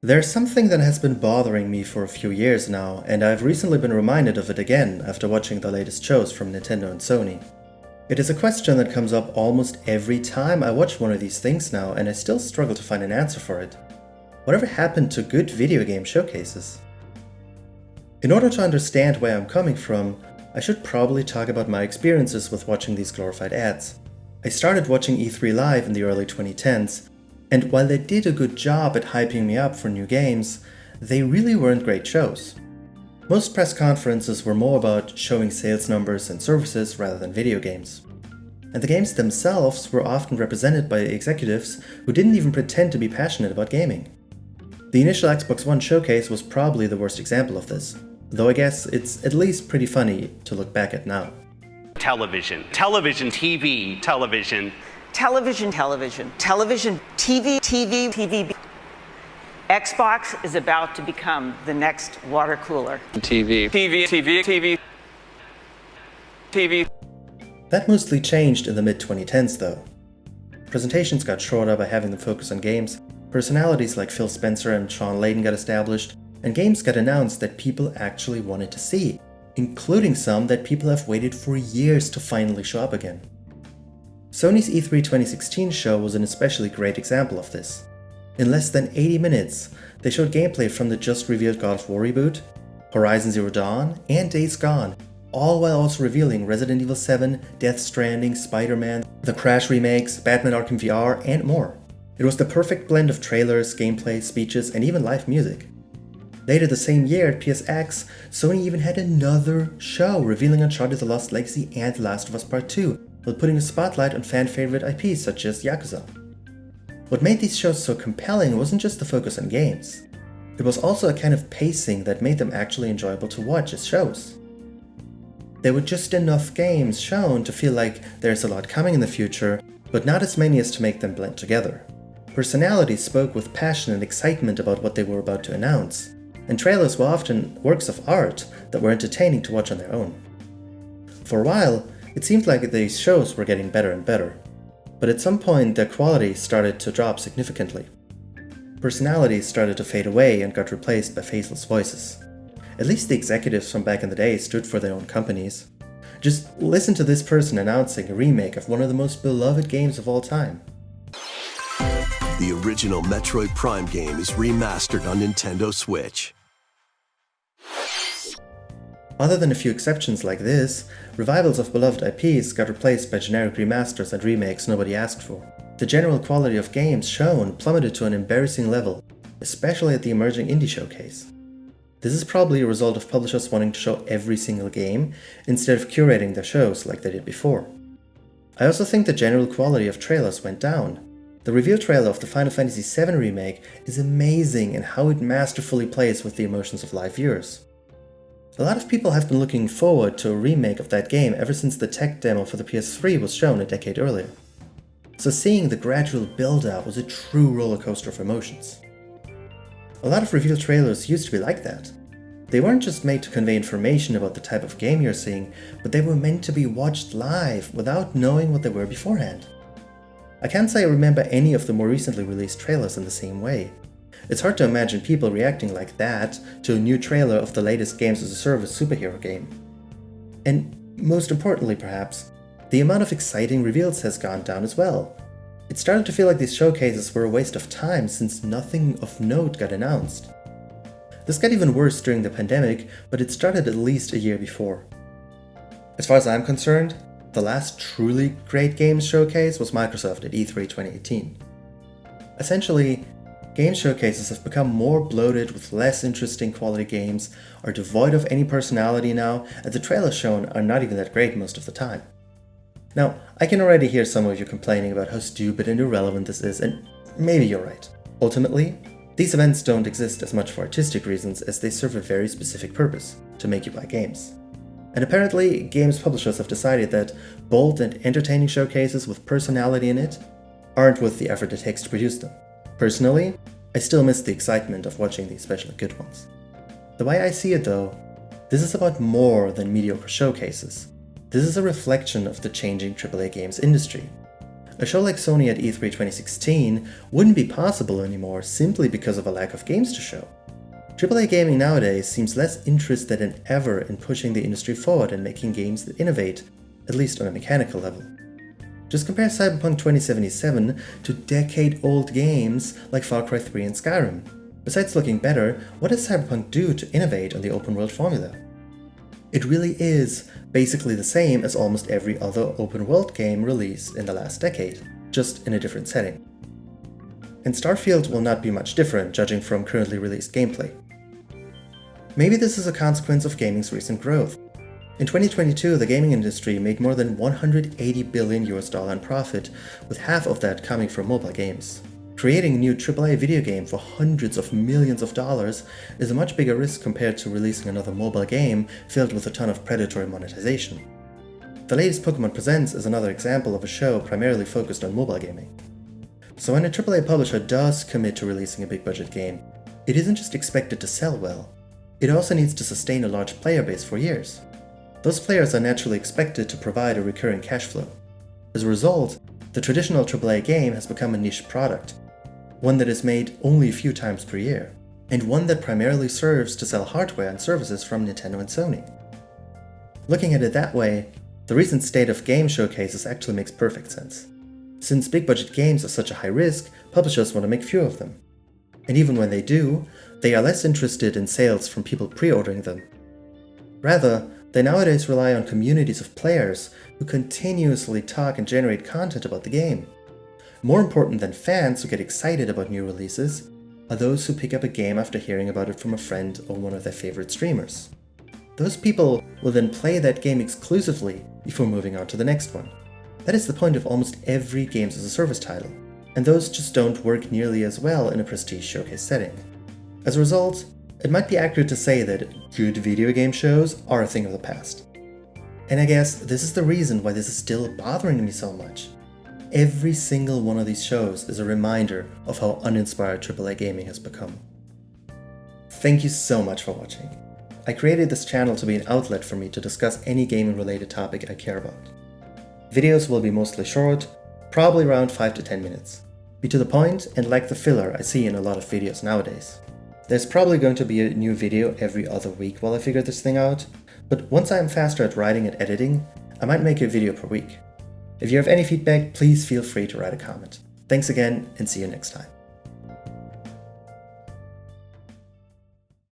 There's something that has been bothering me for a few years now, and I've recently been reminded of it again after watching the latest shows from Nintendo and Sony. It is a question that comes up almost every time I watch one of these things now, and I still struggle to find an answer for it. Whatever happened to good video game showcases? In order to understand where I'm coming from, I should probably talk about my experiences with watching these glorified ads. I started watching E3 Live in the early 2010s, and while they did a good job at hyping me up for new games, they really weren't great shows. Most press conferences were more about showing sales numbers and services rather than video games. And the games themselves were often represented by executives who didn't even pretend to be passionate about gaming. The initial Xbox One showcase was probably the worst example of this, though I guess it's at least pretty funny to look back at now. Television, TV, television. Television, TV. Xbox is about to become the next water cooler. TV. That mostly changed in the mid-2010s though. Presentations got shorter by having them focus on games, personalities like Phil Spencer and Sean Layden got established, and games got announced that people actually wanted to see, including some that people have waited for years to finally show up again. Sony's E3 2016 show was an especially great example of this. In less than 80 minutes, they showed gameplay from the just revealed God of War reboot, Horizon Zero Dawn, and Days Gone, all while also revealing Resident Evil 7, Death Stranding, Spider-Man, the Crash remakes, Batman Arkham VR, and more. It was the perfect blend of trailers, gameplay, speeches, and even live music. Later the same year at PSX, Sony even had another show revealing Uncharted: The Lost Legacy and The Last of Us Part 2, while putting a spotlight on fan-favorite IPs such as Yakuza. What made these shows so compelling wasn't just the focus on games. It was also a kind of pacing that made them actually enjoyable to watch as shows. There were just enough games shown to feel like there's a lot coming in the future, but not as many as to make them blend together. Personalities spoke with passion and excitement about what they were about to announce, and trailers were often works of art that were entertaining to watch on their own. For a while, it seemed like these shows were getting better and better, but at some point their quality started to drop significantly. Personalities started to fade away and got replaced by faceless voices. At least the executives from back in the day stood for their own companies. Just listen to this person announcing a remake of one of the most beloved games of all time. The original Metroid Prime game is remastered on Nintendo Switch. Other than a few exceptions like this, revivals of beloved IPs got replaced by generic remasters and remakes nobody asked for. The general quality of games shown plummeted to an embarrassing level, especially at the emerging indie showcase. This is probably a result of publishers wanting to show every single game instead of curating their shows like they did before. I also think the general quality of trailers went down. The reveal trailer of the Final Fantasy VII Remake is amazing in how it masterfully plays with the emotions of live viewers. A lot of people have been looking forward to a remake of that game ever since the tech demo for the PS3 was shown a decade earlier. So seeing the gradual build-up was a true rollercoaster of emotions. A lot of reveal trailers used to be like that. They weren't just made to convey information about the type of game you're seeing, but they were meant to be watched live without knowing what they were beforehand. I can't say I remember any of the more recently released trailers in the same way. It's hard to imagine people reacting like that to a new trailer of the latest Games as a Service superhero game. And most importantly perhaps, the amount of exciting reveals has gone down as well. It started to feel like these showcases were a waste of time since nothing of note got announced. This got even worse during the pandemic, but it started at least a year before. As far as I'm concerned, the last truly great games showcase was Microsoft at E3 2018. Essentially, game showcases have become more bloated with less interesting quality games, are devoid of any personality now, and the trailers shown are not even that great most of the time. Now, I can already hear some of you complaining about how stupid and irrelevant this is, and maybe you're right. Ultimately, these events don't exist as much for artistic reasons as they serve a very specific purpose, to make you buy games. And apparently, games publishers have decided that bold and entertaining showcases with personality in it aren't worth the effort it takes to produce them. Personally, I still miss the excitement of watching the especially good ones. The way I see it though, this is about more than mediocre showcases. This is a reflection of the changing AAA games industry. A show like Sony at E3 2016 wouldn't be possible anymore simply because of a lack of games to show. AAA gaming nowadays seems less interested than ever in pushing the industry forward and making games that innovate, at least on a mechanical level. Just compare Cyberpunk 2077 to decade-old games like Far Cry 3 and Skyrim. Besides looking better, what does Cyberpunk do to innovate on the open-world formula? It really is basically the same as almost every other open-world game released in the last decade, just in a different setting. And Starfield will not be much different, judging from currently released gameplay. Maybe this is a consequence of gaming's recent growth. In 2022, the gaming industry made more than $180 billion in profit, with half of that coming from mobile games. Creating a new AAA video game for hundreds of millions of dollars is a much bigger risk compared to releasing another mobile game filled with a ton of predatory monetization. The latest Pokémon Presents is another example of a show primarily focused on mobile gaming. So when a AAA publisher does commit to releasing a big budget game, it isn't just expected to sell well, it also needs to sustain a large player base for years. Those players are naturally expected to provide a recurring cash flow. As a result, the traditional AAA game has become a niche product, one that is made only a few times per year, and one that primarily serves to sell hardware and services from Nintendo and Sony. Looking at it that way, the recent State of Game showcases actually makes perfect sense. Since big budget games are such a high risk, publishers want to make few of them. And even when they do, they are less interested in sales from people pre-ordering them. Rather, they nowadays rely on communities of players who continuously talk and generate content about the game. More important than fans who get excited about new releases are those who pick up a game after hearing about it from a friend or one of their favorite streamers. Those people will then play that game exclusively before moving on to the next one. That is the point of almost every games as a service title, and those just don't work nearly as well in a prestige showcase setting. As a result, it might be accurate to say that good video game shows are a thing of the past. And I guess this is the reason why this is still bothering me so much. Every single one of these shows is a reminder of how uninspired AAA gaming has become. Thank you so much for watching. I created this channel to be an outlet for me to discuss any gaming related topic I care about. Videos will be mostly short, probably around 5 to 10 minutes. Be to the point and like the filler I see in a lot of videos nowadays. There's probably going to be a new video every other week while I figure this thing out, but once I'm faster at writing and editing, I might make a video per week. If you have any feedback, please feel free to write a comment. Thanks again, and see you next time.